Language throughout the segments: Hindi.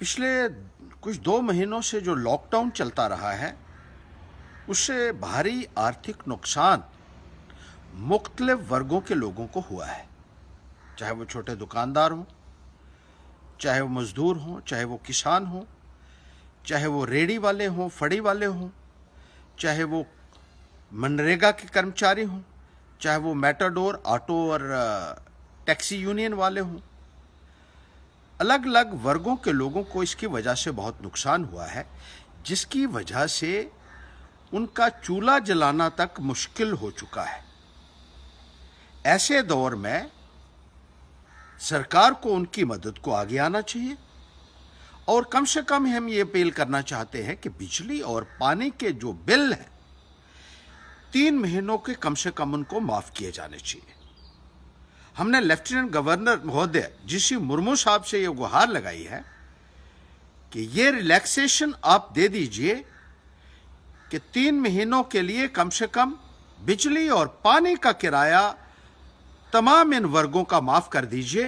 पिछले कुछ 2 महीनों से जो लॉकडाउन चलता रहा है उससे भारी आर्थिक नुकसान मुख्तलिफ वर्गों के लोगों को हुआ है। चाहे वो छोटे दुकानदार हों, चाहे वो मजदूर हों, चाहे वो किसान हों, चाहे वो रेडी वाले हों, फड़ी वाले हों, चाहे वो मनरेगा के कर्मचारी हों, चाहे वो मेटाडोर, ऑटो और टैक्सी यूनियन वाले हों। अलग अलग वर्गों के लोगों को इसकी वजह से बहुत नुकसान हुआ है, जिसकी वजह से उनका चूल्हा जलाना तक मुश्किल हो चुका है। ऐसे दौर में सरकार को उनकी मदद को आगे आना चाहिए और कम से कम हम ये अपील करना चाहते हैं कि बिजली और पानी के जो बिल हैं 3 महीनों के कम से कम उनको माफ किए जाने चाहिए। हमने लेफ्टिनेंट गवर्नर महोदय जीसी मुर्मू साहब से ये गुहार लगाई है कि ये रिलैक्सेशन आप दे दीजिए कि 3 महीनों के लिए कम से कम बिजली और पानी का किराया तमाम इन वर्गों का माफ कर दीजिए,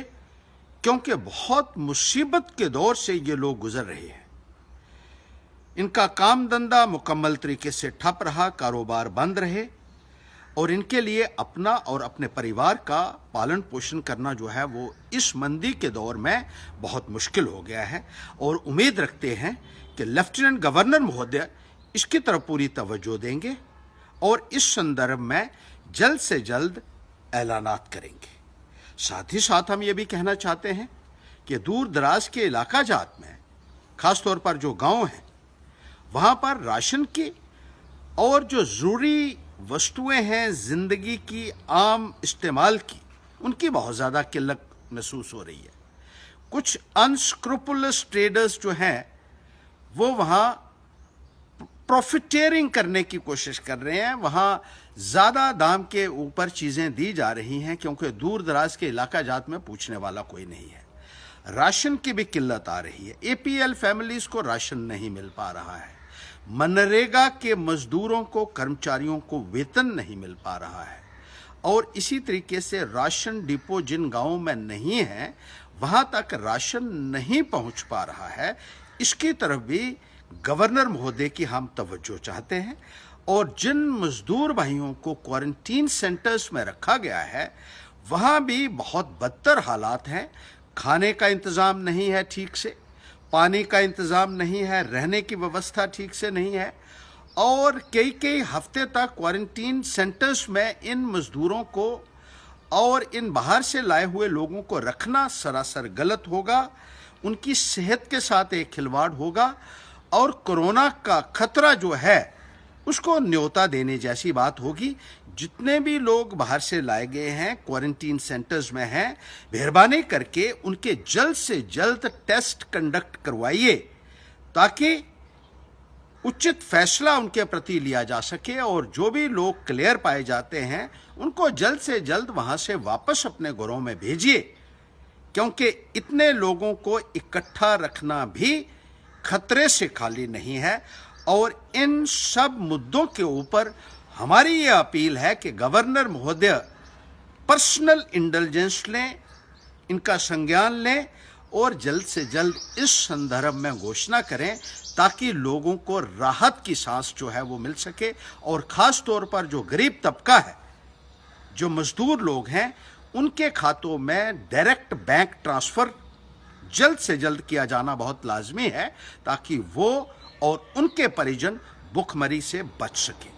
क्योंकि बहुत मुसीबत के दौर से ये लोग गुजर रहे हैं। इनका काम धंधा मुकम्मल तरीके से ठप रहा, कारोबार बंद रहे और इनके लिए अपना और अपने परिवार का पालन पोषण करना जो है वो इस मंदी के दौर में बहुत मुश्किल हो गया है। और उम्मीद रखते हैं कि लेफ्टिनेंट गवर्नर महोदय इसकी तरफ पूरी तवज्जो देंगे और इस संदर्भ में जल्द से जल्द ऐलानात करेंगे। साथ ही साथ हम ये भी कहना चाहते हैं कि दूर दराज के इलाका जात में, खासतौर पर जो गांव हैं, वहां पर राशन की और जो ज़रूरी वस्तुएं हैं ज़िंदगी की आम इस्तेमाल की, उनकी बहुत ज़्यादा किल्लत महसूस हो रही है। कुछ अनस्क्रूपुलस ट्रेडर्स जो हैं वो वहाँ प्रॉफिटेरिंग करने की कोशिश कर रहे हैं, वहाँ ज़्यादा दाम के ऊपर चीज़ें दी जा रही हैं क्योंकि दूर दराज के इलाका जात में पूछने वाला कोई नहीं है। राशन की भी किल्लत आ रही है, एपीएल फैमिलीज़ को राशन नहीं मिल पा रहा है, मनरेगा के मजदूरों को, कर्मचारियों को वेतन नहीं मिल पा रहा है और इसी तरीके से राशन डिपो जिन गांवों में नहीं है वहां तक राशन नहीं पहुंच पा रहा है। इसकी तरफ भी गवर्नर महोदय की हम तवज्जो चाहते हैं और जिन मजदूर भाइयों को क्वारंटीन सेंटर्स में रखा गया है वहां भी बहुत बदतर हालात हैं। खाने का इंतज़ाम नहीं है ठीक से, पानी का इंतज़ाम नहीं है, रहने की व्यवस्था ठीक से नहीं है और कई कई हफ्ते तक क्वारंटीन सेंटर्स में इन मज़दूरों को और इन बाहर से लाए हुए लोगों को रखना सरासर गलत होगा। उनकी सेहत के साथ एक खिलवाड़ होगा और कोरोना का खतरा जो है उसको न्योता देने जैसी बात होगी। जितने भी लोग बाहर से लाए गए हैं, क्वारंटीन सेंटर्स में हैं, मेहरबानी करके उनके जल्द से जल्द टेस्ट कंडक्ट करवाइए ताकि उचित फैसला उनके प्रति लिया जा सके और जो भी लोग क्लियर पाए जाते हैं उनको जल्द से जल्द वहां से वापस अपने घरों में भेजिए, क्योंकि इतने लोगों को इकट्ठा रखना भी खतरे से खाली नहीं है। और इन सब मुद्दों के ऊपर हमारी ये अपील है कि गवर्नर महोदय पर्सनल इंटेलिजेंस लें, इनका संज्ञान लें और जल्द से जल्द इस संदर्भ में घोषणा करें ताकि लोगों को राहत की सांस जो है वो मिल सके और ख़ास तौर पर जो गरीब तबका है, जो मजदूर लोग हैं, उनके खातों में डायरेक्ट बैंक ट्रांसफ़र जल्द से जल्द किया जाना बहुत लाजमी है ताकि वो और उनके परिजन भुखमरी से बच सकें।